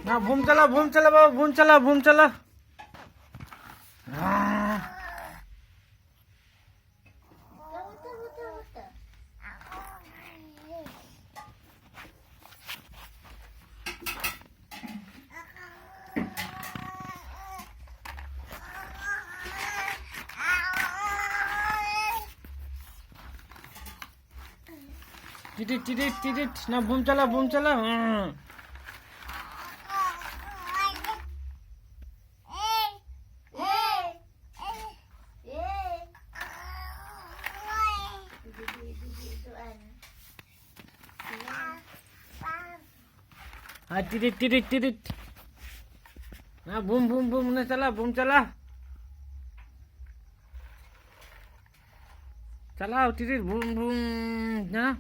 ना बूम चला बाबा, बूम चला, बूम चला. Ah. Tidit. Na boom chala. Ah, tidit. Na boom na chala, boom chala. Chala, tidit, boom na.